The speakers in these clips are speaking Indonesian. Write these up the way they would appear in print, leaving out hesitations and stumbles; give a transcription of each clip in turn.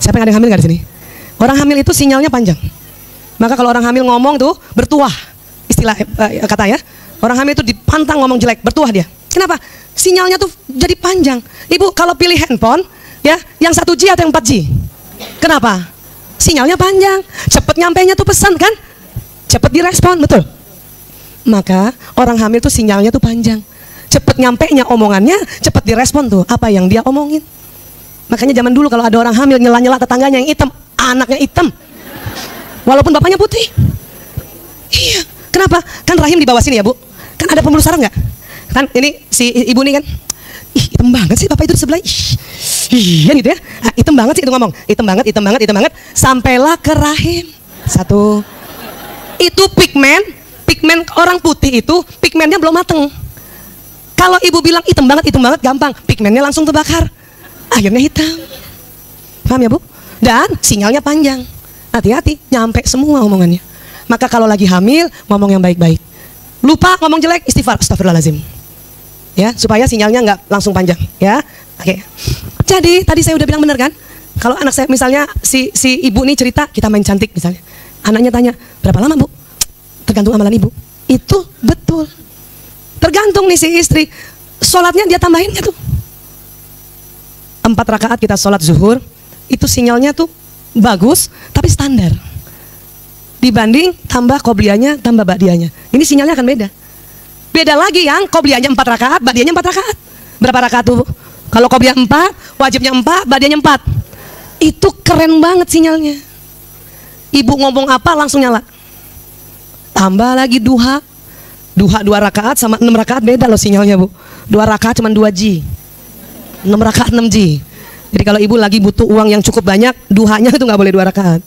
Siapa yang ada yang hamil nggak di sini? Orang hamil itu sinyalnya panjang. Maka kalau orang hamil ngomong tuh bertuah, istilah kata ya. Orang hamil itu dipantang ngomong jelek, bertuah dia. Kenapa? Sinyalnya tuh jadi panjang. Ibu kalau pilih handphone, ya, yang 1G atau yang 4G? Kenapa? Sinyalnya panjang, cepet nyampainya tuh pesan kan? Cepet direspon, betul? Maka orang hamil tuh sinyalnya tuh panjang. Cepet nyampainya omongannya, cepet direspon tuh apa yang dia omongin. Makanya zaman dulu kalau ada orang hamil nyela-nyela tetangganya yang hitam, anaknya hitam. Walaupun bapaknya putih. Iya, kenapa? Kan rahim di bawah sini ya, Bu. Kan ada pembuluh saraf nggak? Kan ini si ibu nih kan, ih hitam banget sih bapak itu di sebelah. Iya gitu ya, hitam banget sih itu ngomong, hitam banget, hitam banget, hitam banget, sampailah ke rahim. Satu, itu pigmen orang putih itu pigmennya belum mateng. Kalau ibu bilang hitam banget, gampang, pigmennya langsung terbakar, akhirnya hitam. Paham ya Bu? Dan sinyalnya panjang, hati-hati, nyampe semua omongannya. Maka kalau lagi hamil, ngomong yang baik-baik. Lupa ngomong jelek, istighfar, astagfirullahaladzim. Ya, supaya sinyalnya nggak langsung panjang. Ya, oke. Jadi tadi saya udah bilang bener kan? Kalau anak saya misalnya si ibu nih cerita, kita main cantik misalnya. Anaknya tanya, berapa lama Bu? Tergantung amalan ibu. Itu betul. Tergantung nih si istri, sholatnya dia tambahin nggak tuh? 4 rakaat kita sholat zuhur, itu sinyalnya tuh bagus, tapi standar. Dibanding tambah qobliyahnya, tambah ba'diyahnya. Ini sinyalnya akan beda. Beda lagi yang qobliyahnya 4 rakaat, ba'diyahnya 4 rakaat. Berapa rakaat tuh? Kalau qobliyah 4, wajibnya 4, ba'diyahnya 4. Itu keren banget sinyalnya. Ibu ngomong apa langsung nyala. Tambah lagi duha. Duha 2 rakaat sama 6 rakaat beda loh sinyalnya Bu. 2 rakaat cuma 2G. 6 rakaat 6G. Jadi kalau ibu lagi butuh uang yang cukup banyak, duhanya itu nggak boleh 2 rakaat.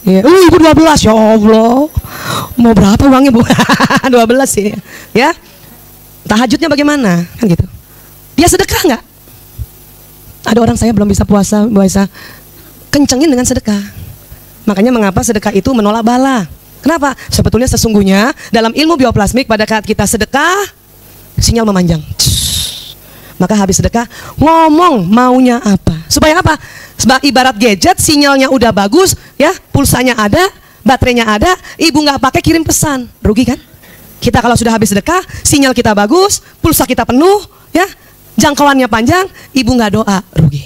Ya, ibu 12, ya Allah, mau berapa uangnya Bu? 12 sih, ya. Tahajudnya bagaimana? Kan gitu. Dia sedekah nggak? Ada orang saya belum bisa puasa, kencengin dengan sedekah. Makanya mengapa sedekah itu menolak bala? Kenapa? Sebetulnya sesungguhnya dalam ilmu bioplasmik pada saat kita sedekah, sinyal memanjang. Maka habis sedekah ngomong maunya apa? Supaya apa? Sebab ibarat gadget, sinyalnya udah bagus, ya, pulsanya ada, baterainya ada, ibu nggak pakai kirim pesan, rugi kan? Kita kalau sudah habis sedekah, sinyal kita bagus, pulsa kita penuh, ya, jangkauannya panjang, ibu nggak doa, rugi.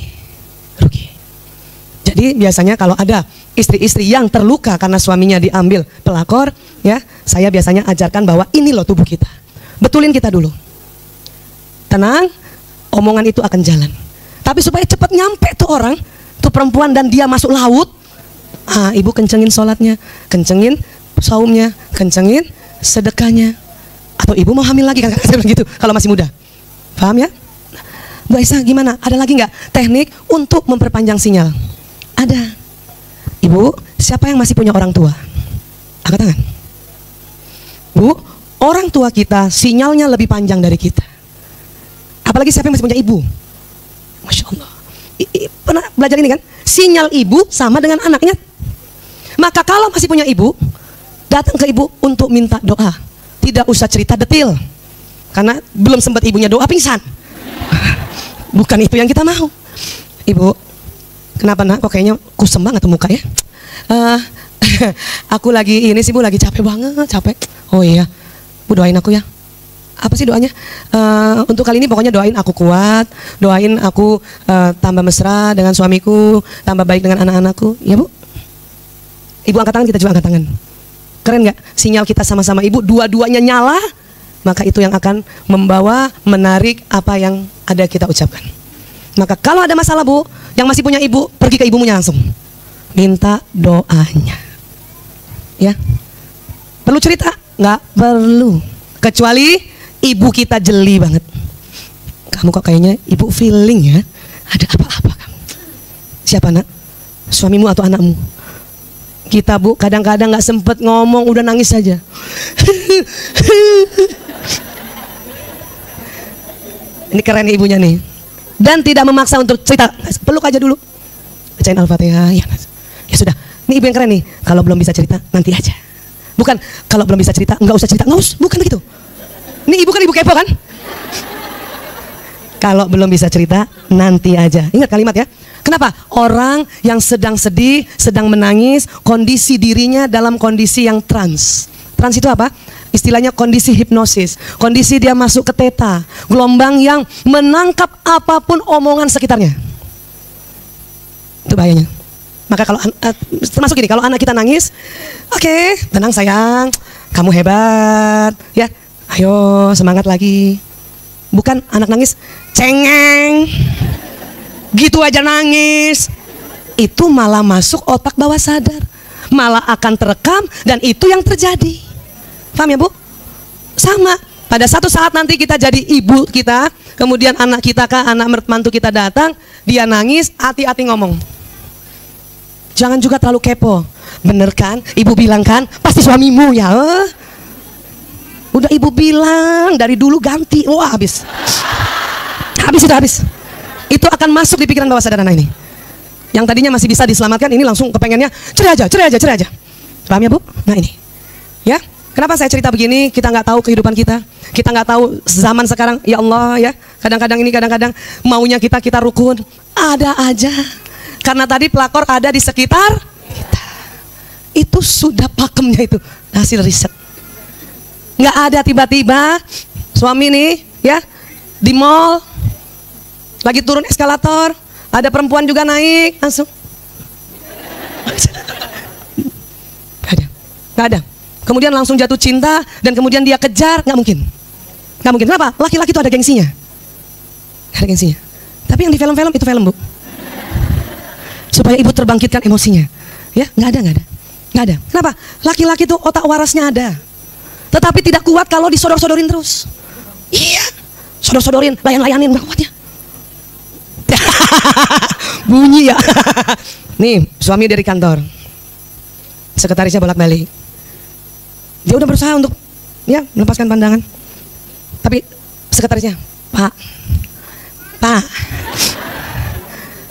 Jadi biasanya kalau ada istri-istri yang terluka karena suaminya diambil pelakor, ya, saya biasanya ajarkan bahwa ini loh tubuh kita, betulin kita dulu, tenang, omongan itu akan jalan. Tapi supaya cepat nyampe tuh orang, tuh perempuan dan dia masuk laut, ibu kencengin sholatnya, kencengin saumnya, kencengin sedekahnya. Atau ibu mau hamil lagi kan, gitu kalau masih muda. Paham ya? Bu Aisyah gimana? Ada lagi nggak teknik untuk memperpanjang sinyal? Ada. Ibu, siapa yang masih punya orang tua? Angkat tangan. Bu, orang tua kita sinyalnya lebih panjang dari kita. Apalagi siapa yang masih punya ibu? Masya Allah. Pernah belajar ini kan? Sinyal ibu sama dengan anaknya. Maka kalau masih punya ibu, datang ke ibu untuk minta doa. Tidak usah cerita detail, karena belum sempat ibunya doa pingsan. Bukan itu yang kita mau. Ibu, kenapa nak? Kok kayaknya kusem banget tuh muka ya? Aku lagi ini sih Bu, lagi capek banget, capek. Oh iya, Bu doain aku ya. Apa sih doanya? Untuk kali ini pokoknya doain aku kuat, doain aku tambah mesra dengan suamiku, tambah baik dengan anak-anakku, ya Bu? Ibu angkat tangan, kita juga angkat tangan. Keren nggak? Sinyal kita sama-sama ibu, dua-duanya nyala, maka itu yang akan membawa, menarik apa yang ada kita ucapkan. Maka kalau ada masalah Bu, yang masih punya ibu, pergi ke ibunya langsung, minta doanya. Ya, perlu cerita? Nggak perlu, kecuali ibu kita jeli banget. Kamu kok kayaknya ibu feeling ya, ada apa-apa kamu. Siapa nak? Suamimu atau anakmu? Kita Bu kadang-kadang nggak sempet ngomong, udah nangis saja. Ini keren ibunya nih. Dan tidak memaksa untuk cerita, peluk aja dulu, bacain Al-Fatihah. Ya sudah, ini ibu yang keren nih. Kalau belum bisa cerita nanti aja. Bukan kalau belum bisa cerita nggak usah cerita, nggak usah, bukan begitu. Ini ibu kan ibu kepo kan? Kalau belum bisa cerita nanti aja. Ingat kalimat ya. Kenapa? Orang yang sedang sedih, sedang menangis, kondisi dirinya dalam kondisi yang trans. Trans itu apa? Istilahnya kondisi hipnosis. Kondisi dia masuk ke theta, gelombang yang menangkap apapun omongan sekitarnya. Itu bahayanya. Maka kalau termasuk gini, kalau anak kita nangis, oke, tenang sayang, kamu hebat, ya, ayo semangat lagi. Bukan anak nangis, cengeng, gitu aja nangis. Itu malah masuk otak bawah sadar, malah akan terekam dan itu yang terjadi. Paham ya Bu? Sama. Pada satu saat nanti kita jadi ibu kita, kemudian anak kita kah, anak mertua kita datang, dia nangis, hati-hati ngomong. Jangan juga terlalu kepo. Bener kan? Ibu bilang kan, pasti suamimu ya. Udah ibu bilang dari dulu ganti. Wah habis. Habis itu habis. Itu akan masuk di pikiran bawah sadar anak ini. Yang tadinya masih bisa diselamatkan, ini langsung kepengennya cerai aja, cerai aja, cerai aja. Paham ya Bu? Nah ini. Ya. Kenapa saya cerita begini? Kita nggak tahu kehidupan kita. Kita nggak tahu zaman sekarang. Ya Allah ya. Kadang-kadang ini, kadang-kadang maunya kita rukun. Ada aja. Karena tadi pelakor ada di sekitar kita. Itu sudah pakemnya itu hasil riset. Nggak ada tiba-tiba suami nih ya di mall lagi turun eskalator, ada perempuan juga naik langsung. Nggak ada, nggak ada. Kemudian langsung jatuh cinta dan kemudian dia kejar, nggak mungkin. Nggak mungkin. Kenapa? Laki-laki itu ada gengsinya. Ada gengsinya. Tapi yang di film-film itu film Bu. Supaya ibu terbangkitkan emosinya, ya nggak ada, nggak ada, nggak ada. Kenapa? Laki-laki itu otak warasnya ada, tetapi tidak kuat kalau disodor-sodorin terus. Iya, sodor-sodorin, layan-layanin nggak kuatnya. Bunyi ya. Nih suami dari kantor, sekretarisnya bolak-balik. Dia udah berusaha untuk ya melepaskan pandangan, tapi sekretarisnya, Pak,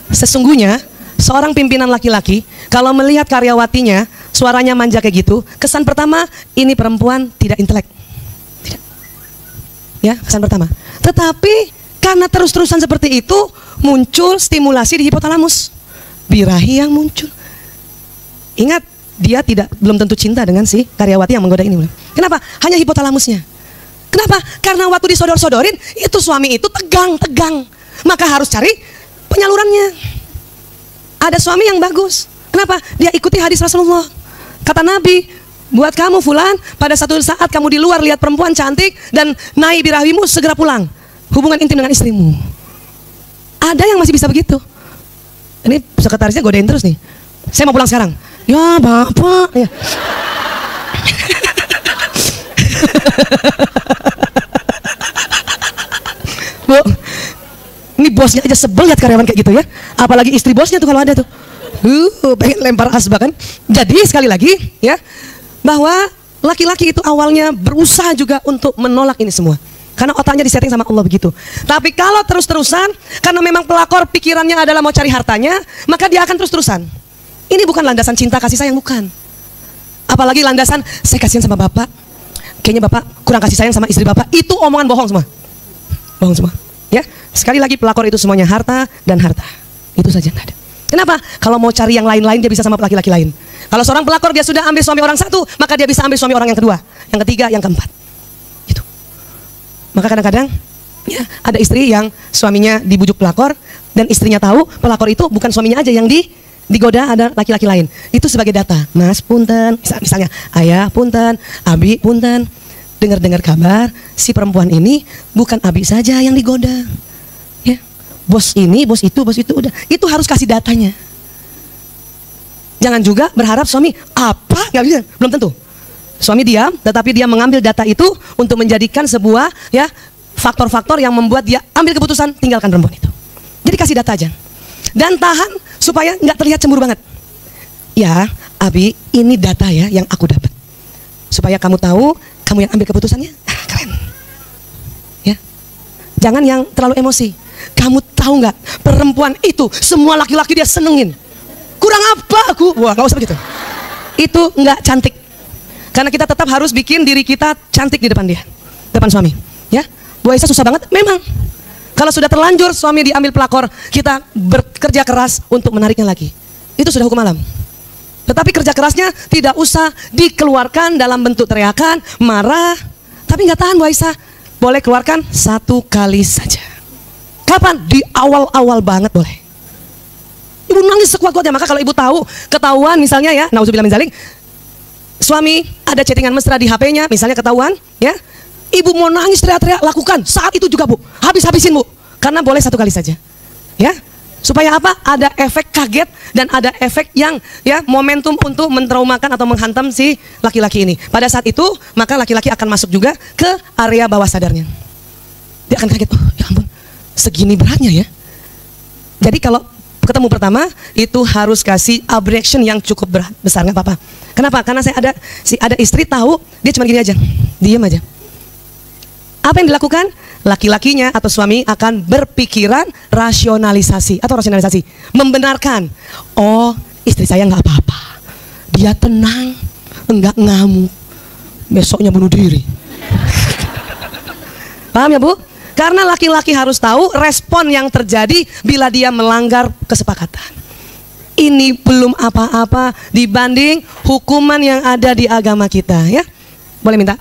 sesungguhnya seorang pimpinan laki-laki kalau melihat karyawatinya suaranya manja kayak gitu, kesan pertama ini perempuan tidak intelek, tidak, ya kesan pertama. Tetapi karena terus-terusan seperti itu muncul stimulasi di hipotalamus, birahi yang muncul. Ingat, dia belum tentu cinta dengan si karyawati yang menggoda ini. Kenapa? Hanya hipotalamusnya. Kenapa? Karena waktu disodor-sodorin itu suami itu tegang, maka harus cari penyalurannya. Ada suami yang bagus. Kenapa? Dia ikuti hadis Rasulullah. Kata Nabi, buat kamu fulan, pada satu saat kamu di luar lihat perempuan cantik dan naik birahimu, segera pulang. Hubungan intim dengan istrimu. Ada yang masih bisa begitu. Ini sekretarisnya godain terus nih. Saya mau pulang sekarang. Ya Bapak. Ya. Bu, ini bosnya aja sebel lihat karyawan kayak gitu ya. Apalagi istri bosnya tuh kalau ada tuh. Pengen lempar asbak kan. Jadi sekali lagi ya, bahwa laki-laki itu awalnya berusaha juga untuk menolak ini semua. Karena otaknya disetting sama Allah begitu. Tapi kalau terus-terusan, karena memang pelakor pikirannya adalah mau cari hartanya, maka dia akan terus-terusan. Ini bukan landasan cinta kasih sayang, bukan. Apalagi landasan saya kasihan sama bapak, kayaknya bapak kurang kasih sayang sama istri bapak. Itu omongan bohong semua. Bohong semua. Ya, sekali lagi pelakor itu semuanya harta dan harta. Itu saja, nggak ada. Kenapa? Kalau mau cari yang lain-lain dia bisa sama laki-laki lain. Kalau seorang pelakor dia sudah ambil suami orang satu, maka dia bisa ambil suami orang yang kedua, yang ketiga, yang keempat. Gitu. Maka kadang-kadang ya, ada istri yang suaminya dibujuk pelakor dan istrinya tahu pelakor itu bukan suaminya aja yang digoda, ada laki-laki lain. Itu sebagai data. Mas punten, misalnya ayah punten, abi punten. Dengar-dengar kabar si perempuan ini bukan abi saja yang digoda. Ya. Bos ini, bos itu udah. Itu harus kasih datanya. Jangan juga berharap suami apa, nggak bisa, belum tentu. Suami diam, tetapi dia mengambil data itu untuk menjadikan sebuah ya faktor-faktor yang membuat dia ambil keputusan tinggalkan perempuan itu. Jadi kasih data aja. Dan tahan supaya nggak terlihat cemburu banget. Ya, Abi, ini data ya yang aku dapat. Supaya kamu tahu, kamu yang ambil keputusannya. Keren. Ya. Jangan yang terlalu emosi. Kamu tahu nggak, perempuan itu semua laki-laki dia senengin. Kurang apa aku? Wah, nggak usah begitu. Itu nggak cantik. Karena kita tetap harus bikin diri kita cantik di depan dia, depan suami. Ya, Bu Aisyah susah banget, memang. Kalau sudah terlanjur suami diambil pelakor, kita bekerja keras untuk menariknya lagi. Itu sudah hukum alam. Tetapi kerja kerasnya tidak usah dikeluarkan dalam bentuk teriakan, marah. Tapi nggak tahan Bu Aisyah. Boleh keluarkan 1 kali saja. Kapan? Di awal-awal banget boleh. Ibu nangis sekuat-kuatnya. Maka kalau ibu tahu, ketahuan misalnya ya, nauzubillah min dzalik, suami ada chattingan mesra di HP-nya, misalnya ketahuan, ya, ibu mau nangis teriak-teriak, lakukan saat itu juga Bu. Habis-habisin Bu. Karena boleh 1 kali saja. Ya. Supaya apa? Ada efek kaget dan ada efek yang ya momentum untuk mentraumakan atau menghantam si laki-laki ini. Pada saat itu maka laki-laki akan masuk juga ke area bawah sadarnya. Dia akan kaget, oh ya ampun, segini beratnya ya. Jadi kalau ketemu pertama itu harus kasih abrasion yang cukup berat, besar, nggak apa-apa. Kenapa? Karena saya ada istri tahu dia cuma gini aja, diam aja. Apa yang dilakukan? Laki-lakinya atau suami akan berpikiran rasionalisasi atau rasionalisasi, membenarkan. Oh, istri saya nggak apa-apa, dia tenang, enggak ngamuk, besoknya bunuh diri. Paham ya Bu? Karena laki-laki harus tahu respon yang terjadi bila dia melanggar kesepakatan. Ini belum apa-apa dibanding hukuman yang ada di agama kita ya. Boleh minta?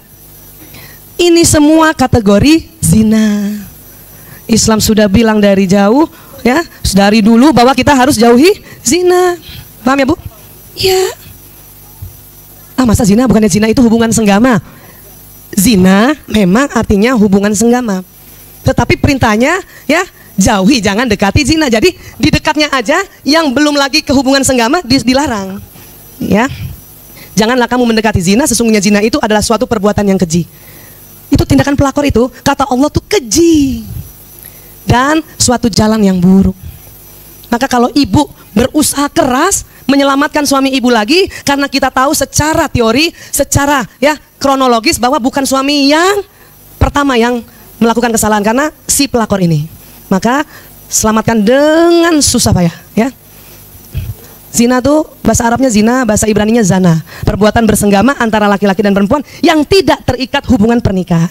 Ini semua kategori zina. Islam sudah bilang dari jauh ya, dari dulu bahwa kita harus jauhi zina. Paham ya Bu? Ya. Masa zina? Bukannya zina itu hubungan senggama. Zina memang artinya hubungan senggama. Tetapi perintahnya ya jauhi, jangan dekati zina. Jadi di dekatnya aja yang belum lagi ke hubungan senggama dilarang. Ya. Janganlah kamu mendekati zina, sesungguhnya zina itu adalah suatu perbuatan yang keji. Itu tindakan pelakor itu, kata Allah tuh keji dan suatu jalan yang buruk. Maka kalau ibu berusaha keras menyelamatkan suami ibu lagi, karena kita tahu secara teori, secara ya kronologis bahwa bukan suami yang pertama yang melakukan kesalahan karena si pelakor ini. Maka selamatkan dengan susah payah ya. Zina tuh bahasa Arabnya zina, bahasa Ibraninya zana. Perbuatan bersenggama antara laki-laki dan perempuan yang tidak terikat hubungan pernikahan.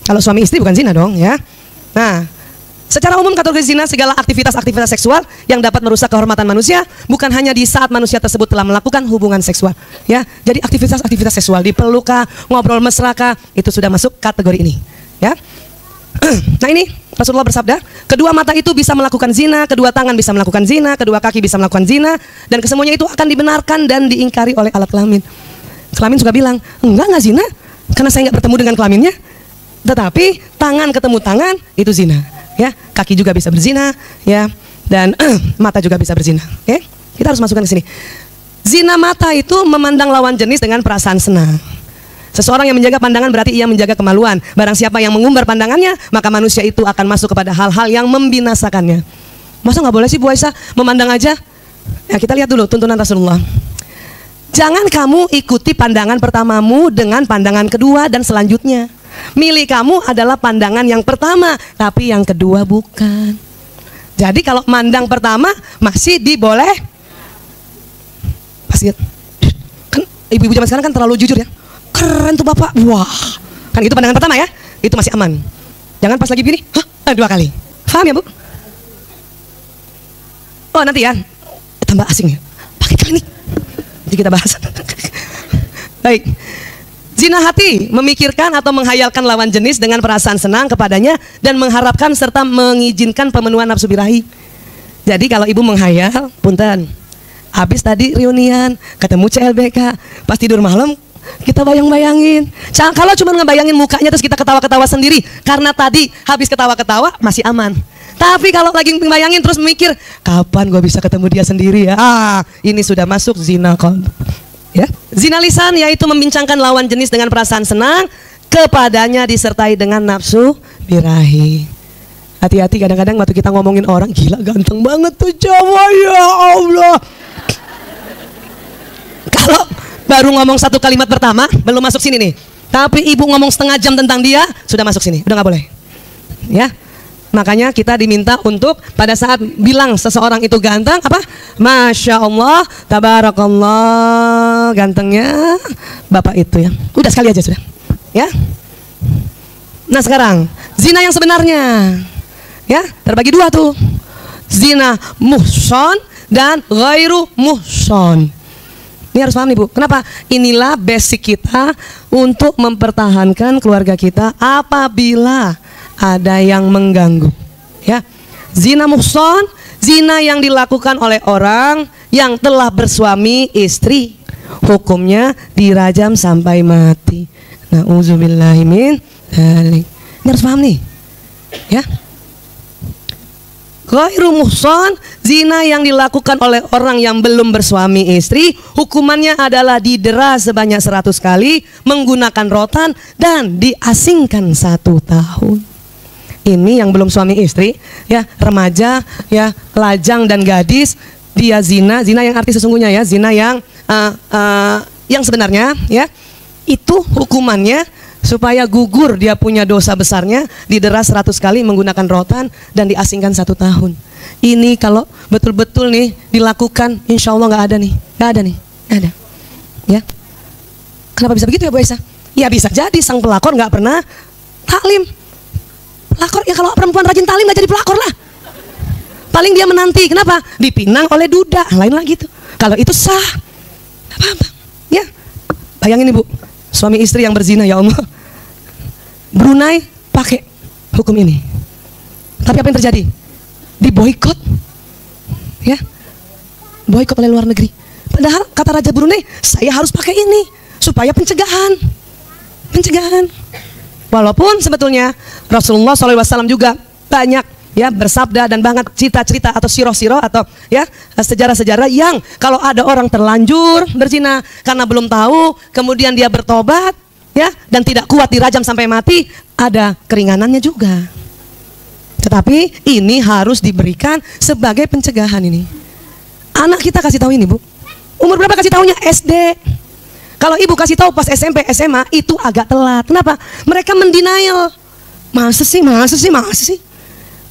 Kalau suami istri bukan zina dong ya. Nah, secara umum kategori zina segala aktivitas-aktivitas seksual yang dapat merusak kehormatan manusia, bukan hanya di saat manusia tersebut telah melakukan hubungan seksual ya. Jadi aktivitas-aktivitas seksual, dipeluk kah, ngobrol mesra kah, itu sudah masuk kategori ini ya. Nah ini Rasulullah bersabda, kedua mata itu bisa melakukan zina, kedua tangan bisa melakukan zina, kedua kaki bisa melakukan zina, dan kesemuanya itu akan dibenarkan dan diingkari oleh alat kelamin. Kelamin suka bilang, enggak zina, karena saya nggak bertemu dengan kelaminnya. Tetapi tangan ketemu tangan itu zina, ya. Kaki juga bisa berzina, ya, dan mata juga bisa berzina. Oke, kita harus masukkan ke sini. Zina mata itu memandang lawan jenis dengan perasaan senang. Seseorang yang menjaga pandangan berarti ia menjaga kemaluan. Barang siapa yang mengumbar pandangannya, maka manusia itu akan masuk kepada hal-hal yang membinasakannya. Masa nggak boleh sih Bu Aisyah memandang aja? Ya kita lihat dulu tuntunan Rasulullah. Jangan kamu ikuti pandangan pertamamu dengan pandangan kedua dan selanjutnya. Milik kamu adalah pandangan yang pertama, tapi yang kedua bukan. Jadi kalau mandang pertama masih diboleh. Pasti kan ibu-ibu zaman sekarang kan terlalu jujur ya. Keren tuh bapak, wah, kan itu pandangan pertama ya, itu masih aman. Jangan pas lagi begini, 2 kali. Paham ya Bu? Oh nanti ya, tambah asing ya, pakai klinik. Jadi kita bahas. Baik, zina hati, memikirkan atau menghayalkan lawan jenis dengan perasaan senang kepadanya dan mengharapkan serta mengizinkan pemenuhan nafsu birahi. Jadi kalau ibu menghayal, punten, habis tadi reunian, ketemu CLBK, pas tidur malam, kita bayang-bayangin. Kalau cuma ngebayangin mukanya terus kita ketawa-ketawa sendiri, karena tadi habis ketawa-ketawa masih aman. Tapi kalau lagi bayangin terus mikir, kapan gue bisa ketemu dia sendiri ya? Ini sudah masuk zina qalb. Ya, zina lisan yaitu membincangkan lawan jenis dengan perasaan senang kepadanya disertai dengan nafsu birahi. Hati-hati kadang-kadang waktu kita ngomongin orang, gila ganteng banget tuh cowok ya Allah. Kalau baru ngomong 1 kalimat pertama, belum masuk sini nih. Tapi ibu ngomong setengah jam tentang dia, sudah masuk sini. Udah nggak boleh. Ya. Makanya kita diminta untuk pada saat bilang seseorang itu ganteng, apa? Masya Allah, tabarakallah, gantengnya bapak itu ya. Udah sekali aja sudah. Ya. Nah sekarang, zina yang sebenarnya. Ya, terbagi dua tuh. Zina muhson dan ghairu muhson. Ini harus paham nih Bu. Kenapa? Inilah basic kita untuk mempertahankan keluarga kita apabila ada yang mengganggu. Ya, zina muhson, zina yang dilakukan oleh orang yang telah bersuami istri, hukumnya dirajam sampai mati. Na'udzubillahi min dzalik. Ini harus paham nih. Ya. Ghairu muhson, zina yang dilakukan oleh orang yang belum bersuami istri, hukumannya adalah didera sebanyak 100 kali, menggunakan rotan, dan diasingkan 1 tahun. Ini yang belum suami istri, ya, remaja, ya, lajang dan gadis, dia zina yang arti sesungguhnya ya, zina yang sebenarnya, ya, itu hukumannya supaya gugur dia punya dosa besarnya, didera 100 kali menggunakan rotan dan diasingkan 1 tahun. Ini kalau betul-betul nih dilakukan, insya Allah nggak ada nih, nggak ada. Ya, kenapa bisa begitu ya Bu Aisyah? Ya bisa jadi sang pelakor nggak pernah taklim. Pelakor ya, kalau perempuan rajin taklim nggak jadi pelakor lah. Paling dia menanti, kenapa? Dipinang oleh duda, lain lagi tuh. Kalau itu sah, apa-apa. Ya, bayangin nih Bu, suami istri yang berzina, ya Allah. Brunei pakai hukum ini. Tapi apa yang terjadi? Diboikot. Ya. Boikot oleh luar negeri. Padahal kata Raja Brunei, saya harus pakai ini supaya pencegahan. Walaupun sebetulnya Rasulullah SAW juga banyak ya bersabda dan banget cerita-cerita atau sirah-sirah atau ya sejarah-sejarah yang kalau ada orang terlanjur berzina karena belum tahu, kemudian dia bertobat ya dan tidak kuat dirajam sampai mati, ada keringanannya juga. Tetapi ini harus diberikan sebagai pencegahan ini. Anak kita kasih tahu ini Bu. Umur berapa kasih tahunya? SD. Kalau ibu kasih tahu pas SMP, SMA itu agak telat. Kenapa? Mereka mendenial. Masa sih?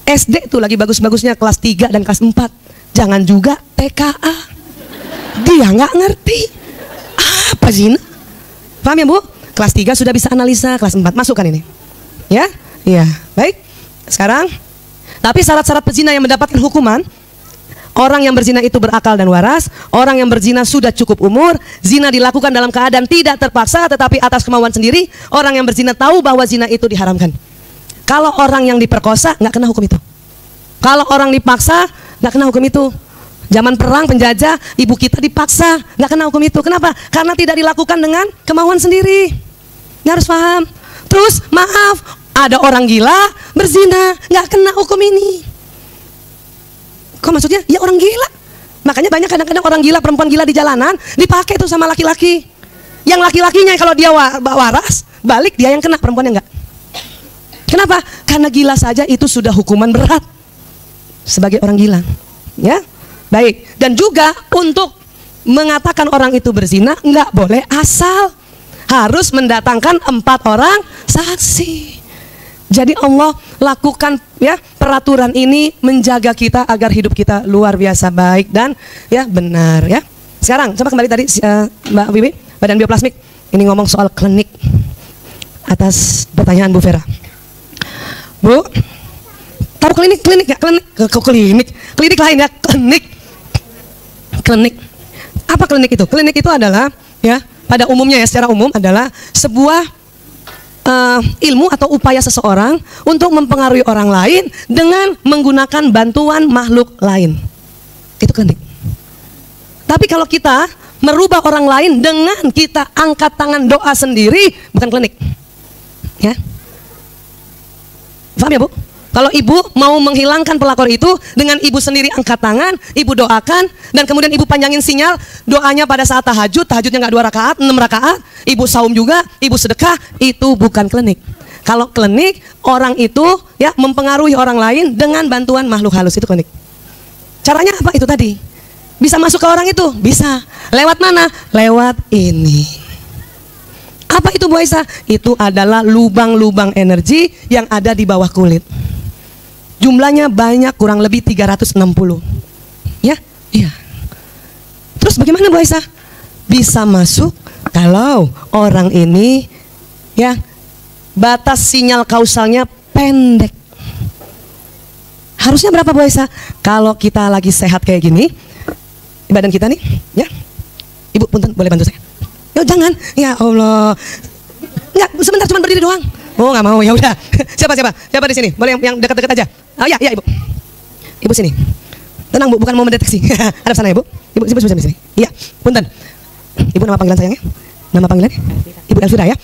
SD tuh lagi bagus-bagusnya kelas 3 dan kelas 4. Jangan juga TKA. Dia nggak ngerti apa zina. Paham ya Bu? Kelas 3 sudah bisa analisa, kelas 4 masukkan ini. Ya? Iya. Baik. Sekarang, tapi syarat-syarat pezina yang mendapatkan hukuman, orang yang berzina itu berakal dan waras, orang yang berzina sudah cukup umur, zina dilakukan dalam keadaan tidak terpaksa tetapi atas kemauan sendiri, orang yang berzina tahu bahwa zina itu diharamkan. Kalau orang yang diperkosa nggak kena hukum itu. Kalau orang dipaksa nggak kena hukum itu. Zaman perang penjajah, ibu kita dipaksa nggak kena hukum itu. Kenapa? Karena tidak dilakukan dengan kemauan sendiri. Ini harus paham. Terus maaf, ada orang gila berzina nggak kena hukum ini. Kok maksudnya? Ya orang gila. Makanya banyak kadang-kadang orang gila, perempuan gila di jalanan dipakai tuh sama laki-laki. Yang laki-lakinya kalau dia waras, balik dia yang kena, perempuannya enggak. Kenapa? Karena gila saja itu sudah hukuman berat sebagai orang gila. Ya, baik. Dan juga untuk mengatakan orang itu berzina enggak boleh asal, harus mendatangkan 4 orang saksi. Jadi Allah lakukan ya peraturan ini menjaga kita agar hidup kita luar biasa baik dan ya benar ya. Sekarang coba kembali tadi Mbak Bibi, Badan Bioplasmik ini ngomong soal klinik atas pertanyaan Bu Vera. Bu, tahu klinik ya? Klinik lain ya, klinik. Apa klinik itu? Klinik itu adalah ya pada umumnya ya secara umum adalah sebuah ilmu atau upaya seseorang untuk mempengaruhi orang lain dengan menggunakan bantuan makhluk lain. Itu klinik. Tapi kalau kita merubah orang lain dengan kita angkat tangan doa sendiri, bukan klinik. Ya. Paham ya Bu? Kalau ibu mau menghilangkan pelakor itu dengan ibu sendiri angkat tangan, ibu doakan, dan kemudian ibu panjangin sinyal doanya pada saat tahajud, tahajudnya nggak 2 rakaat, 6 rakaat, ibu saum juga, ibu sedekah, itu bukan klinik. Kalau klinik, orang itu ya mempengaruhi orang lain dengan bantuan makhluk halus, itu klinik. Caranya apa? Itu tadi. Bisa masuk ke orang itu? Bisa. Lewat mana? Lewat ini. Apa itu Bu Aisyah? Itu adalah lubang-lubang energi yang ada di bawah kulit. Jumlahnya banyak, kurang lebih 360. Ya? Iya. Terus bagaimana Bu Aisyah? Bisa masuk kalau orang ini ya batas sinyal kausalnya pendek. Harusnya berapa Bu Aisyah? Kalau kita lagi sehat kayak gini, badan kita nih, ya. Ibu, punten, boleh bantu saya? Ya jangan, ya Allah. Enggak, sebentar cuma berdiri doang. Oh nggak mau, ya udah. Siapa di sini? Boleh yang dekat-dekat aja. Oh ya Ibu. Ibu sini. Tenang Bu, bukan mau mendeteksi. Ada sana ya Bu. Ibu di sini. Iya, punten. Ibu nama panggilan sayangnya? Nama panggilan? Ibu Elvira ya.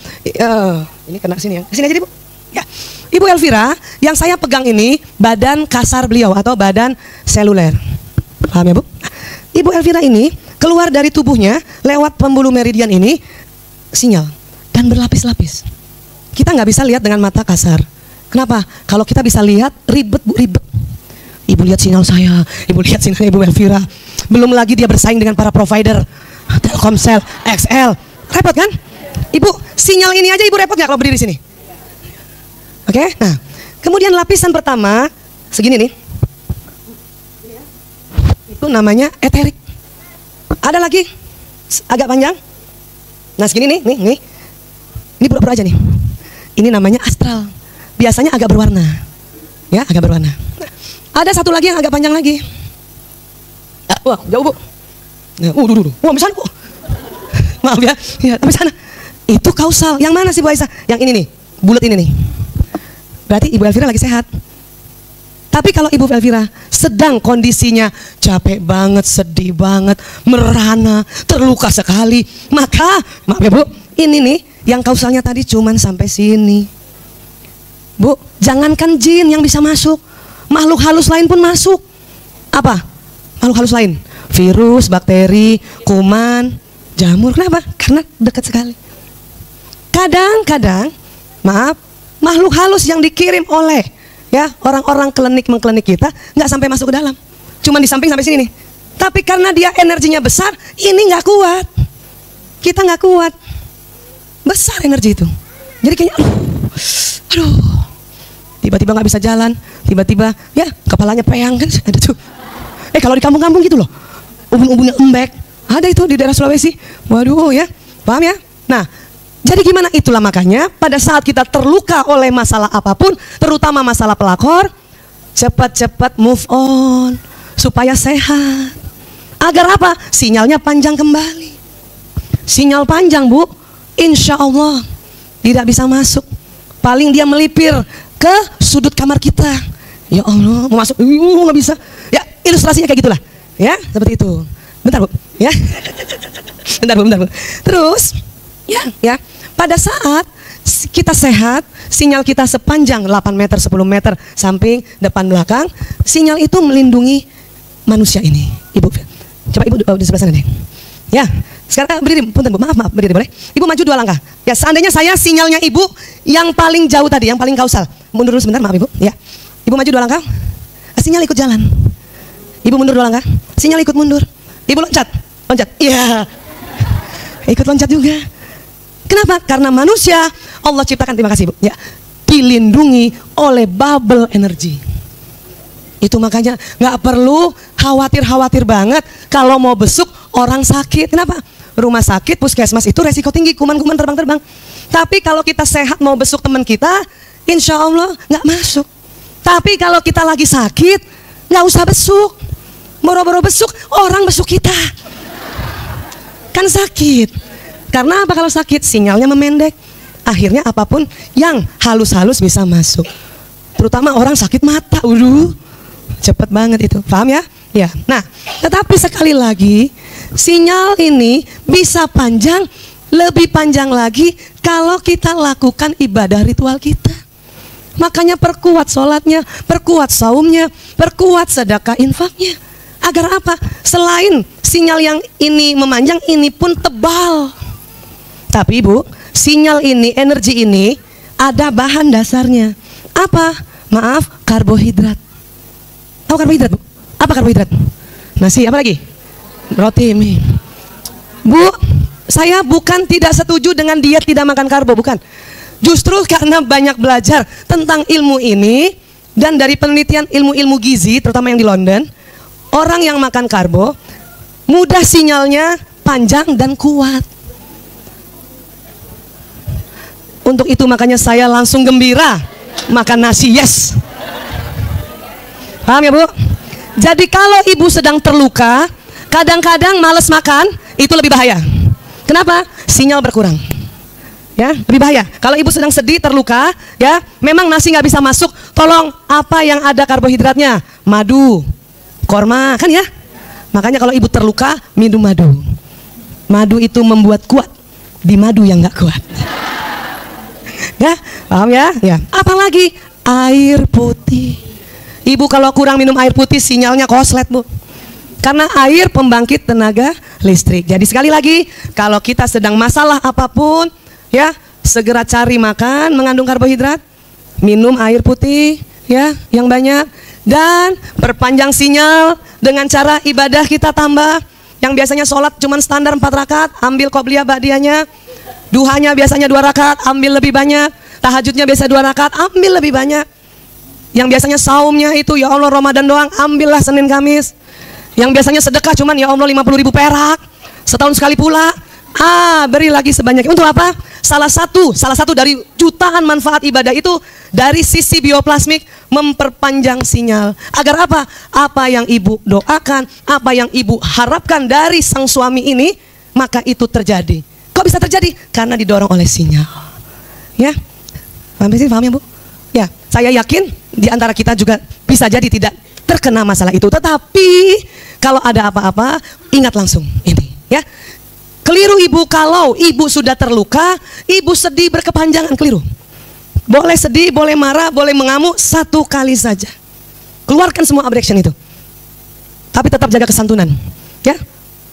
Ini kena sini ya. Sini aja Bu. Ya. Ibu Elvira, yang saya pegang ini badan kasar beliau atau badan seluler. Paham ya Bu? Ibu Elvira ini keluar dari tubuhnya lewat pembuluh meridian ini sinyal dan berlapis-lapis. Kita nggak bisa lihat dengan mata kasar. Kenapa? Kalau kita bisa lihat ribet Bu, ribet. Ibu lihat sinyal saya, Ibu lihat sinyal Ibu Elvira. Belum lagi dia bersaing dengan para provider Telkomsel, XL. Repot kan? Ibu, sinyal ini aja Ibu repot nggak kalau berdiri di sini? Oke, nah, kemudian lapisan pertama segini nih. Itu namanya eterik. Ada lagi agak panjang. Nah, segini nih. Ini pura-pura aja nih. Ini namanya astral. Biasanya agak berwarna. Ya, agak berwarna. Nah, ada satu lagi yang agak panjang lagi. Wah, jauh Bu. Nah, wah, misalnya Bu. Maaf ya, tapi sana. Itu kausal. Yang mana sih Bu Aisyah? Yang ini nih, bulat ini nih. Berarti Ibu Elvira lagi sehat. Tapi kalau Ibu Elvira sedang kondisinya capek banget, sedih banget, merana, terluka sekali, maka maaf ya Bu, ini nih yang kausalnya tadi cuman sampai sini. Bu, jangankan jin yang bisa masuk, makhluk halus lain pun masuk. Apa? Makhluk halus lain? Virus, bakteri, kuman, jamur. Kenapa? Karena dekat sekali. Kadang-kadang, maaf, makhluk halus yang dikirim oleh ya orang-orang mengklinik kita nggak sampai masuk ke dalam, cuma di samping sampai sini nih. Tapi karena dia energinya besar, ini nggak kuat, kita nggak kuat, besar energi itu. Jadi kayaknya, aduh, tiba-tiba nggak bisa jalan, tiba-tiba ya kepalanya peyang kan ada tuh. Kalau di kampung-kampung gitu loh, ubun-ubunnya embek, ada itu di daerah Sulawesi. Waduh ya, paham ya? Nah. Jadi gimana? Itulah makanya pada saat kita terluka oleh masalah apapun, terutama masalah pelakor, cepat-cepat move on supaya sehat. Agar apa? Sinyalnya panjang kembali. Sinyal panjang Bu, insya Allah tidak bisa masuk. Paling dia melipir ke sudut kamar kita. Ya Allah, mau masuk, nggak bisa. Ya ilustrasinya kayak gitulah. Ya seperti itu. Bentar Bu, ya. Bentar Bu. Terus, ya. Pada saat kita sehat, sinyal kita sepanjang 8 meter, 10 meter, samping, depan, belakang, sinyal itu melindungi manusia ini. Ibu, coba Ibu di sebelah sana deh. Ya, sekarang berdiri, punten Bu, maaf, berdiri boleh? Ibu maju 2 langkah. Ya, seandainya saya sinyalnya Ibu yang paling jauh tadi, yang paling kausal. Mundur dulu sebentar, maaf Ibu. Ya, Ibu maju 2 langkah, sinyal ikut jalan. Ibu mundur 2 langkah, sinyal ikut mundur. Ibu loncat. Iya, ikut loncat juga. Kenapa? Karena manusia Allah ciptakan, terima kasih Bu, ya, dilindungi oleh bubble energi. Itu makanya nggak perlu khawatir banget kalau mau besuk orang sakit. Kenapa? Rumah sakit, puskesmas itu resiko tinggi, kuman-kuman terbang-terbang. Tapi kalau kita sehat mau besuk teman kita, insya Allah nggak masuk. Tapi kalau kita lagi sakit, nggak usah besuk. Boro-boro besuk, orang besuk kita. Kan sakit. Karena apa? Kalau sakit sinyalnya memendek, akhirnya apapun yang halus-halus bisa masuk. Terutama orang sakit mata, cepet banget itu, paham ya? Ya. Nah, tetapi sekali lagi sinyal ini bisa panjang, lebih panjang lagi kalau kita lakukan ibadah ritual kita. Makanya perkuat sholatnya, perkuat saumnya, perkuat sedekah infaknya. Agar apa? Selain sinyal yang ini memanjang, ini pun tebal. Tapi Bu, sinyal ini, energi ini ada bahan dasarnya. Apa? Maaf, karbohidrat. Tahu karbohidrat Bu? Apa karbohidrat? Nasi, apa lagi? Roti, mie. Bu, saya bukan tidak setuju dengan diet tidak makan karbo, bukan. Justru karena banyak belajar tentang ilmu ini, dan dari penelitian ilmu-ilmu gizi, terutama yang di London, orang yang makan karbo, mudah sinyalnya panjang dan kuat. Untuk itu makanya saya langsung gembira makan nasi, yes. Paham ya Bu? Jadi kalau ibu sedang terluka, kadang-kadang malas makan, itu lebih bahaya. Kenapa? Sinyal berkurang. Ya, lebih bahaya. Kalau ibu sedang sedih, terluka, ya, memang nasi nggak bisa masuk, tolong apa yang ada karbohidratnya? Madu, korma, kan ya? Makanya kalau ibu terluka, minum madu. Madu itu membuat kuat, di madu yang nggak kuat. Ya, paham ya? Ya. Apalagi air putih. Ibu kalau kurang minum air putih, sinyalnya koslet Bu. Karena air pembangkit tenaga listrik. Jadi sekali lagi, kalau kita sedang masalah apapun, ya, segera cari makan mengandung karbohidrat, minum air putih, ya, yang banyak, dan perpanjang sinyal dengan cara ibadah kita tambah. Yang biasanya sholat cuman standar 4 rakaat, ambil qobliyah ba'diyahnya. Duhanya biasanya 2 rakaat, ambil lebih banyak. Tahajudnya biasa 2 rakaat, ambil lebih banyak. Yang biasanya saumnya itu, ya Allah Ramadan doang, ambillah Senin Kamis. Yang biasanya sedekah cuman ya Allah 50.000 perak setahun sekali pula. Beri lagi sebanyak. Untuk apa? Salah satu dari jutaan manfaat ibadah itu dari sisi bioplasmik, memperpanjang sinyal. Agar apa? Apa yang ibu doakan, apa yang ibu harapkan dari sang suami ini, maka itu terjadi. Kok bisa terjadi? Karena didorong oleh sinyal. Ya, paham ya Bu? Ya, saya yakin di antara kita juga bisa jadi tidak terkena masalah itu. Tetapi kalau ada apa-apa, ingat langsung ini, ya. Keliru ibu kalau ibu sudah terluka, ibu sedih berkepanjangan, keliru. Boleh sedih, boleh marah, boleh mengamuk 1 kali saja. Keluarkan semua abrasion itu. Tapi tetap jaga kesantunan, ya.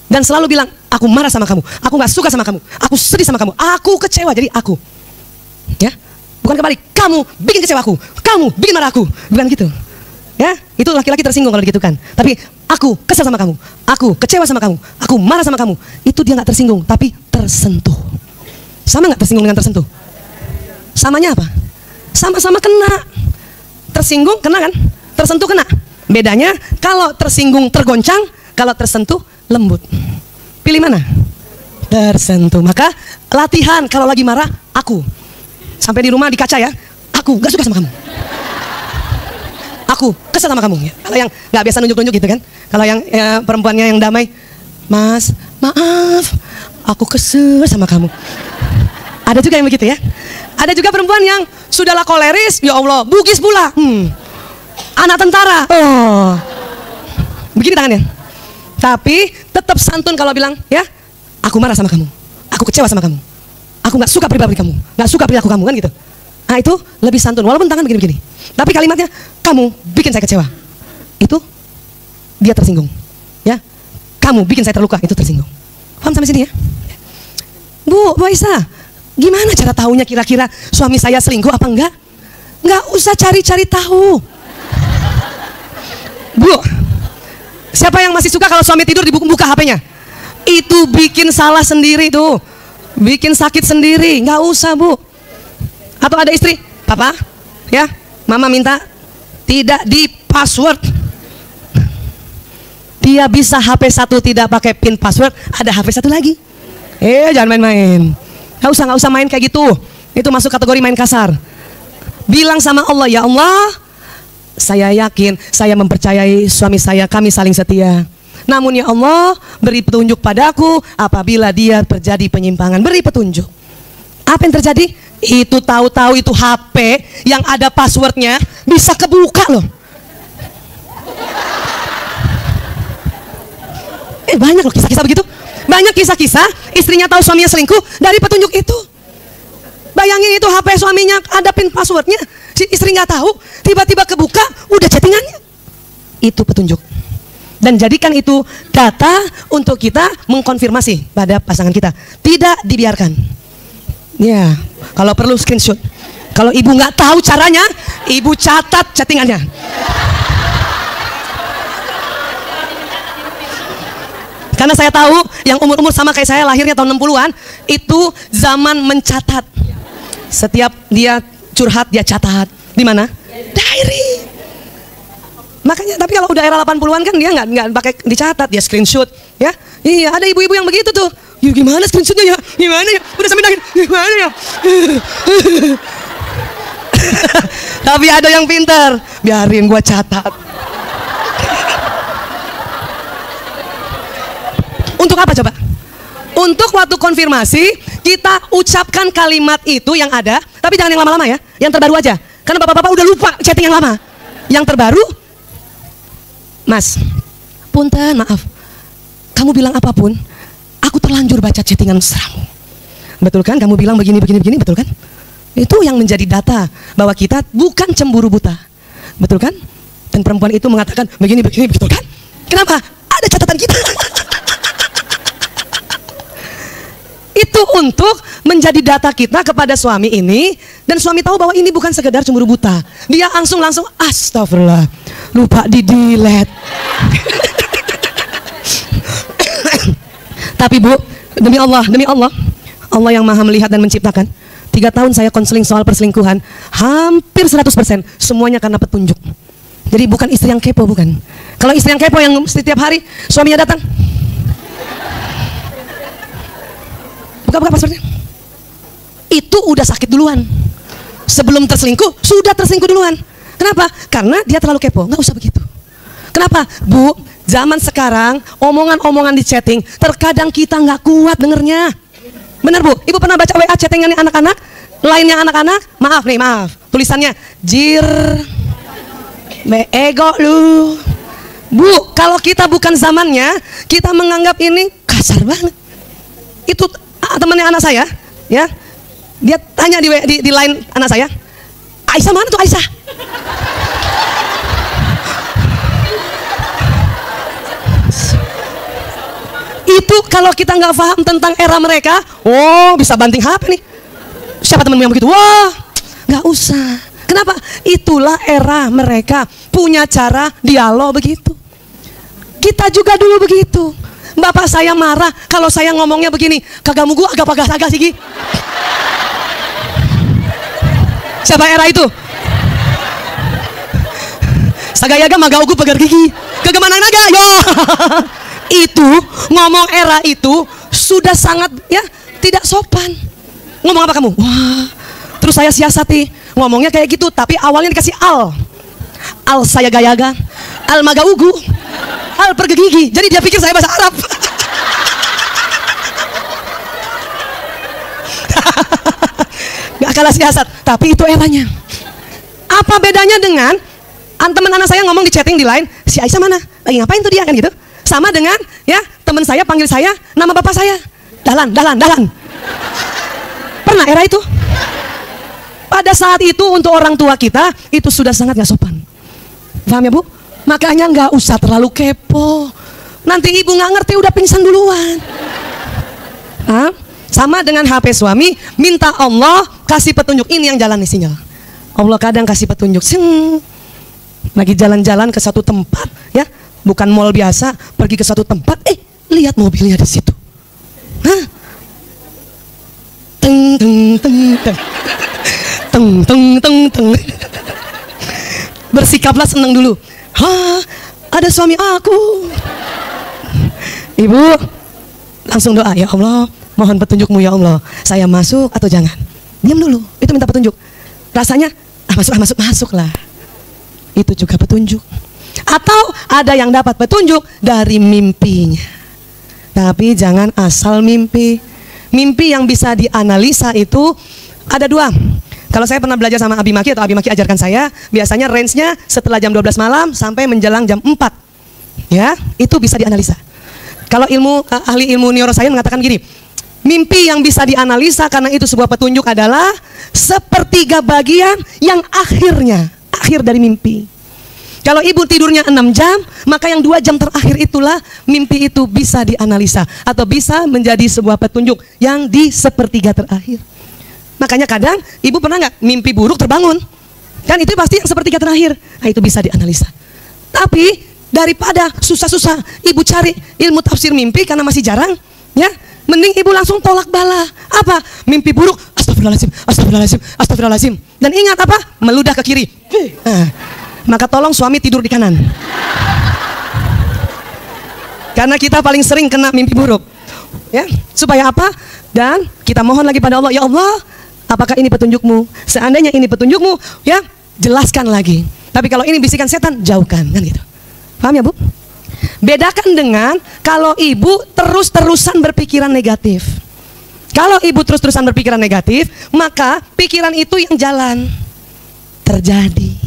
Dan selalu bilang, aku marah sama kamu, aku nggak suka sama kamu, aku sedih sama kamu, aku kecewa, jadi aku. Ya. Bukan kembali, kamu bikin kecewaku, kamu bikin marah aku. Bukan gitu. Ya, itu laki-laki tersinggung kalau gitu kan. Tapi aku kesal sama kamu, aku kecewa sama kamu, aku marah sama kamu. Itu dia nggak tersinggung, tapi tersentuh. Sama nggak tersinggung dengan tersentuh? Samanya apa? Sama-sama kena. Tersinggung kena kan? Tersentuh kena. Bedanya kalau tersinggung tergoncang, kalau tersentuh lembut. Pilih mana? Tersentuh. Maka latihan kalau lagi marah, aku. Sampai di rumah di kaca ya, aku nggak suka sama kamu. Aku kesel sama kamu. Ya. Kalau yang nggak biasa nunjuk-nunjuk gitu kan, kalau yang perempuannya yang damai, Mas, maaf, aku kesel sama kamu. Ada juga yang begitu ya. Ada juga perempuan yang sudahlah koleris, ya Allah, bugis pula. Anak tentara. Oh, begini tangannya. Tapi tetap santun kalau bilang, ya, aku marah sama kamu, aku kecewa sama kamu, aku nggak suka pribadi kamu, nggak suka perilaku kamu kan gitu. Nah itu lebih santun, walaupun tangan begini-begini. Tapi kalimatnya, kamu bikin saya kecewa, itu dia tersinggung. Ya, kamu bikin saya terluka, itu tersinggung. Paham sampai sini ya? Bu Aisyah, gimana cara tahunya kira-kira suami saya selingkuh apa enggak? Nggak usah cari-cari tahu. Bu, siapa yang masih suka kalau suami tidur dibuka HP-nya? Itu bikin salah sendiri tuh, bikin sakit sendiri. Nggak usah Bu. Atau ada istri, papa, ya, mama minta tidak di password. Dia bisa HP 1 tidak pakai pin password, ada HP 1 lagi. Jangan main-main. Nggak usah main kayak gitu. Itu masuk kategori main kasar. Bilang sama Allah, ya Allah, saya yakin, saya mempercayai suami saya, kami saling setia. Namun ya Allah, beri petunjuk padaku apabila dia terjadi penyimpangan. Beri petunjuk. Apa yang terjadi? Itu tahu-tahu itu HP yang ada passwordnya bisa kebuka loh. Banyak loh kisah-kisah begitu. Banyak kisah-kisah istrinya tahu suaminya selingkuh dari petunjuk itu. Bayangin itu HP suaminya ada pin passwordnya, si istri nggak tahu, tiba-tiba kebuka, udah chattingannya. Itu petunjuk. Dan jadikan itu data untuk kita mengkonfirmasi pada pasangan kita. Tidak dibiarkan. Ya, kalau perlu screenshot. Kalau ibu nggak tahu caranya, ibu catat chattingannya. Karena saya tahu yang umur-umur sama kayak saya, lahirnya tahun 60-an, itu zaman mencatat. Setiap dia curhat, dia catat. Di mana? Diary. Makanya, tapi kalau udah era 80-an kan dia nggak pakai dicatat, dia screenshot, ya. Iya, ada ibu-ibu yang begitu tuh. Ya gimana screenshotnya ya? Gimana ya? Udah sampai nangis. Gimana ya? Tapi ada yang pintar, biarin gua catat. apa coba? Untuk waktu konfirmasi, kita ucapkan kalimat itu yang ada, tapi jangan yang lama-lama ya, yang terbaru aja. Karena bapak-bapak udah lupa chatting yang lama. Yang terbaru, Mas, punten maaf, kamu bilang apapun, aku terlanjur baca chattingan mesramu. Betul kan? Kamu bilang begini, betul kan? Itu yang menjadi data bahwa kita bukan cemburu buta. Betul kan? Dan perempuan itu mengatakan begini, betul kan? Kenapa? Ada catatan kita. Itu untuk menjadi data kita kepada suami ini, dan suami tahu bahwa ini bukan sekedar cemburu buta. Dia langsung astagfirullah, lupa di delete. Tapi Bu, demi Allah, Allah yang maha melihat dan menciptakan. 3 tahun saya konseling soal perselingkuhan, hampir 100% semuanya karena petunjuk. Jadi bukan istri yang kepo, bukan. Kalau istri yang kepo yang setiap hari suaminya datang, buka passwordnya, itu udah sakit duluan. Sebelum terselingkuh, sudah terselingkuh duluan. Kenapa? Karena dia terlalu kepo. Nggak usah begitu. Kenapa? Bu, zaman sekarang omongan-omongan di chatting terkadang kita nggak kuat dengernya. Benar Bu? Ibu pernah baca WA chattingannya anak-anak? Lainnya anak-anak? Maaf nih, maaf. Tulisannya jir, ego lu. Bu, kalau kita bukan zamannya, kita menganggap ini kasar banget. Itu temannya anak saya, ya, dia tanya di line anak saya, Aisyah mana tuh Aisyah? Itu kalau kita nggak paham tentang era mereka, oh bisa banting HP nih. Siapa temenmu yang begitu? Wah, nggak usah. Kenapa? Itulah era mereka, punya cara dialog begitu. Kita juga dulu begitu. Bapak saya marah kalau saya ngomongnya begini, kagak mugu agak sih. Siapa era itu? Sagayaga magaugu pagar gigi. Kagak mana naga, yo. Itu ngomong era itu sudah sangat ya tidak sopan. Ngomong apa kamu? Wah. Terus saya siasati ngomongnya kayak gitu, tapi awalnya dikasih al saya gayaga, al magaugu, al pergegigi. Jadi dia pikir saya bahasa Arab. Gak kalah siasat, tapi itu eranya. Apa bedanya dengan teman anak saya ngomong di chatting di line, si Aisyah mana? Lagi ngapain tuh dia kan gitu? Sama dengan ya teman saya panggil saya nama bapak saya, Dahlan. Pernah era itu? Pada saat itu untuk orang tua kita itu sudah sangat gak sopan. Paham ya Bu? Makanya nggak usah terlalu kepo. Nanti ibu nggak ngerti udah pingsan duluan. Hah? Sama dengan HP suami, minta Allah kasih petunjuk. Ini yang jalan nih sinyal. Allah kadang kasih petunjuk. Lagi jalan-jalan ke satu tempat, ya, bukan mall biasa, pergi ke satu tempat, lihat mobilnya di situ. Hah? Teng teng teng teng. Teng teng teng teng. Bersikaplah senang dulu. Hah, ada suami aku. Ibu langsung doa, ya Allah, mohon petunjukmu ya Allah. Saya masuk atau jangan? Diam dulu, itu minta petunjuk. Rasanya masuk lah. Itu juga petunjuk. Atau ada yang dapat petunjuk dari mimpinya. Tapi jangan asal mimpi. Mimpi yang bisa dianalisa itu ada 2. Kalau saya pernah belajar sama Abi Maki atau Abi Maki ajarkan saya, biasanya range-nya setelah jam 12 malam sampai menjelang jam 4. Ya, itu bisa dianalisa. Kalau ahli ilmu neuroscience mengatakan gini, mimpi yang bisa dianalisa karena itu sebuah petunjuk adalah 1/3 bagian yang akhir dari mimpi. Kalau ibu tidurnya 6 jam, maka yang 2 jam terakhir itulah mimpi itu bisa dianalisa atau bisa menjadi sebuah petunjuk yang di 1/3 terakhir. Makanya kadang ibu pernah nggak mimpi buruk terbangun? Kan itu pasti yang 1/3 terakhir. Nah, itu bisa dianalisa. Tapi daripada susah-susah ibu cari ilmu tafsir mimpi karena masih jarang, ya, mending ibu langsung tolak bala. Apa? Mimpi buruk, astagfirullahaladzim. Dan ingat apa? Meludah ke kiri. Nah, maka tolong suami tidur di kanan. Karena kita paling sering kena mimpi buruk. Ya, supaya apa? Dan kita mohon lagi pada Allah, ya Allah, apakah ini petunjukmu? Seandainya ini petunjukmu, ya, jelaskan lagi. Tapi kalau ini bisikan setan, jauhkan, kan gitu. Paham ya Bu? Bedakan dengan kalau ibu terus-terusan berpikiran negatif. Kalau ibu terus-terusan berpikiran negatif, maka pikiran itu yang jalan. Terjadi.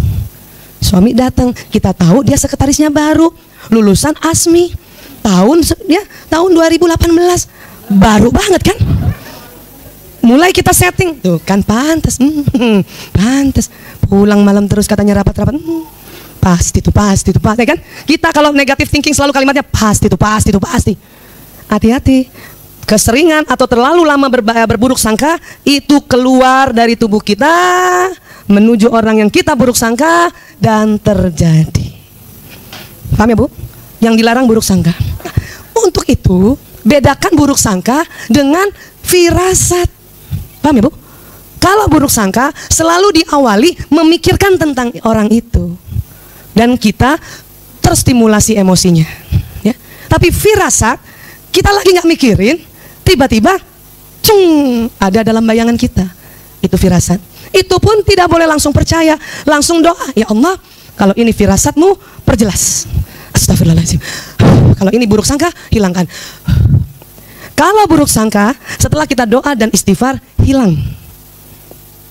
Suami datang, kita tahu dia sekretarisnya baru, lulusan ASMI, tahun 2018, baru banget kan? Mulai kita setting, tuh kan pantas, pantas. Pulang malam terus katanya rapat-rapat, pasti itu, ya kan? Kita kalau negatif thinking selalu kalimatnya pasti itu, pasti. Hati-hati, keseringan atau terlalu lama berburuk sangka itu keluar dari tubuh kita menuju orang yang kita buruk sangka dan terjadi. Paham ya Bu? Yang dilarang buruk sangka. Untuk itu bedakan buruk sangka dengan firasat. Paham ya Bu? Kalau buruk sangka selalu diawali memikirkan tentang orang itu dan kita terstimulasi emosinya, ya. Tapi firasat kita lagi nggak mikirin, tiba-tiba ada dalam bayangan kita. Itu firasat. Itu pun tidak boleh langsung percaya, langsung doa, ya Allah, kalau ini firasatmu perjelas. Astagfirullahaladzim. Kalau ini buruk sangka, hilangkan. Kalau buruk sangka, setelah kita doa dan istighfar, hilang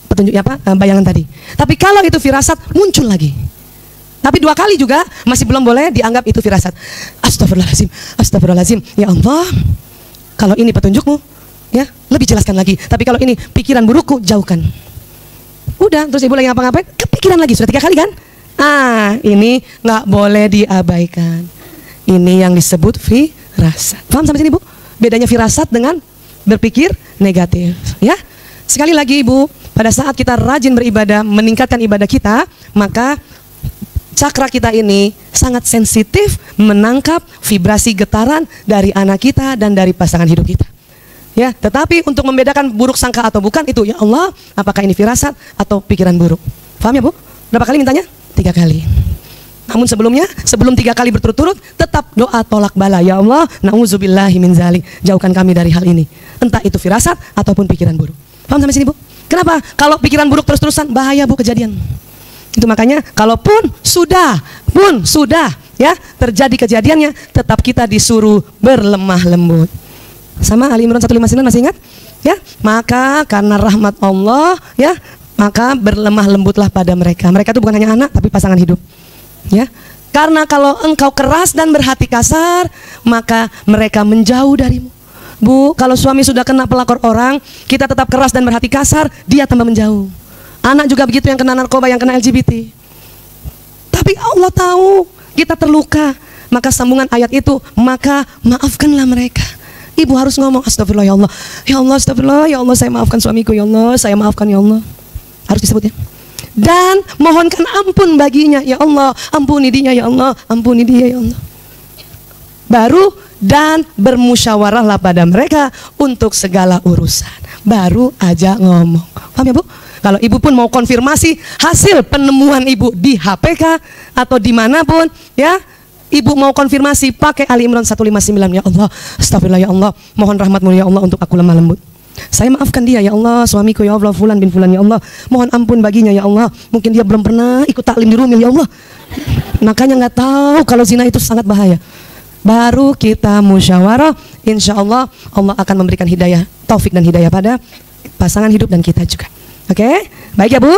petunjuknya apa? Bayangan tadi. Tapi kalau itu firasat, muncul lagi. Tapi 2 kali juga masih belum boleh dianggap itu firasat. Astagfirullahaladzim. Ya Allah, kalau ini petunjukmu, ya lebih jelaskan lagi. Tapi kalau ini pikiran burukku, jauhkan. Udah, terus ibu lagi ngapa-ngapain, kepikiran lagi, sudah 3 kali kan? Ini nggak boleh diabaikan. Ini yang disebut firasat. Paham sampai sini Bu? Bedanya firasat dengan berpikir negatif, ya. Sekali lagi Ibu, pada saat kita rajin beribadah, meningkatkan ibadah kita, maka cakra kita ini sangat sensitif menangkap vibrasi getaran dari anak kita dan dari pasangan hidup kita. Ya, tetapi untuk membedakan buruk sangka atau bukan itu, ya Allah, apakah ini firasat atau pikiran buruk? Paham ya Bu? Berapa kali mintanya? 3 kali. Namun sebelumnya, sebelum 3 kali berturut-turut, tetap doa tolak bala. Ya Allah, na'udzubillahi min dzalik. Jauhkan kami dari hal ini. Entah itu firasat ataupun pikiran buruk. Paham sampai sini Bu? Kenapa? Kalau pikiran buruk terus-terusan, bahaya Bu kejadian. Itu makanya, kalaupun sudah ya terjadi kejadiannya, tetap kita disuruh berlemah lembut. Sama Ali Imran 159 masih ingat? Ya, maka karena rahmat Allah, ya, maka berlemah lembutlah pada mereka. Mereka itu bukan hanya anak, tapi pasangan hidup. Ya, karena kalau engkau keras dan berhati kasar, maka mereka menjauh darimu. Bu, kalau suami sudah kena pelakor orang, kita tetap keras dan berhati kasar, dia tambah menjauh. Anak juga begitu, yang kena narkoba, yang kena LGBT. Tapi Allah tahu kita terluka, maka sambungan ayat itu, maka maafkanlah mereka. Ibu harus ngomong, astagfirullah ya Allah, ya Allah, astagfirullah ya Allah, saya maafkan suamiku ya Allah, saya maafkan ya Allah. Harus disebut ya. Dan mohonkan ampun baginya, ya Allah, ampuni dia ya Allah, ampuni dia ya Allah. Baru dan bermusyawarahlah pada mereka untuk segala urusan. Baru aja ngomong. Paham ya Bu? Kalau ibu pun mau konfirmasi hasil penemuan ibu di HPK atau dimanapun, ya, ibu mau konfirmasi pakai Ali Imran 159, ya Allah, astagfirullah ya Allah, mohon rahmatmu ya Allah untuk aku lemah lembut. Saya maafkan dia ya Allah, suamiku ya Allah, fulan bin fulan ya Allah, mohon ampun baginya ya Allah, mungkin dia belum pernah ikut taklim di Rumil ya Allah, makanya nggak tahu kalau zina itu sangat bahaya. Baru kita musyawarah, insya Allah Allah akan memberikan hidayah, taufik dan hidayah pada pasangan hidup dan kita juga. Oke, baik ya Bu.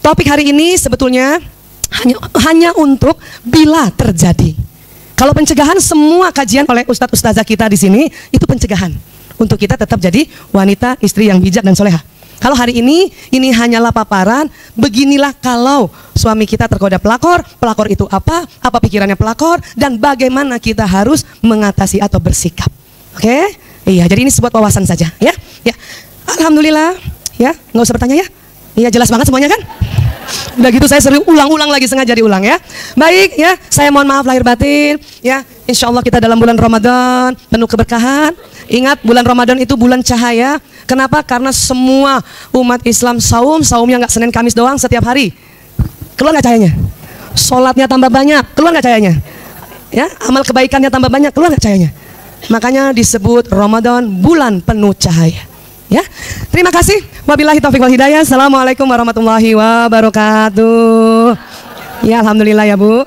Topik hari ini sebetulnya hanya untuk bila terjadi. Kalau pencegahan, semua kajian oleh Ustadz Ustazah kita di sini itu pencegahan untuk kita tetap jadi wanita istri yang bijak dan soleha. Kalau hari ini hanyalah paparan. Beginilah kalau suami kita tergoda pelakor, pelakor itu apa pikirannya pelakor, dan bagaimana kita harus mengatasi atau bersikap. Oke, iya. Jadi ini sebuah wawasan saja, ya. Ya, alhamdulillah. Ya, nggak usah bertanya ya. Iya, jelas banget semuanya kan? Udah gitu saya sering ulang-ulang lagi, sengaja diulang ya. Baik ya, saya mohon maaf lahir batin ya. Insya Allah kita dalam bulan Ramadan penuh keberkahan. Ingat, bulan Ramadan itu bulan cahaya. Kenapa? Karena semua umat Islam saumnya nggak Senin Kamis doang, setiap hari. Keluar nggak cahayanya? Sholatnya tambah banyak, keluar nggak cahayanya? Ya, amal kebaikannya tambah banyak, keluar nggak cahayanya? Makanya disebut Ramadan bulan penuh cahaya. Ya, terima kasih. Wabillahi taufiq wal hidayah. Assalamualaikum warahmatullahi wabarakatuh. Ya, alhamdulillah ya Bu.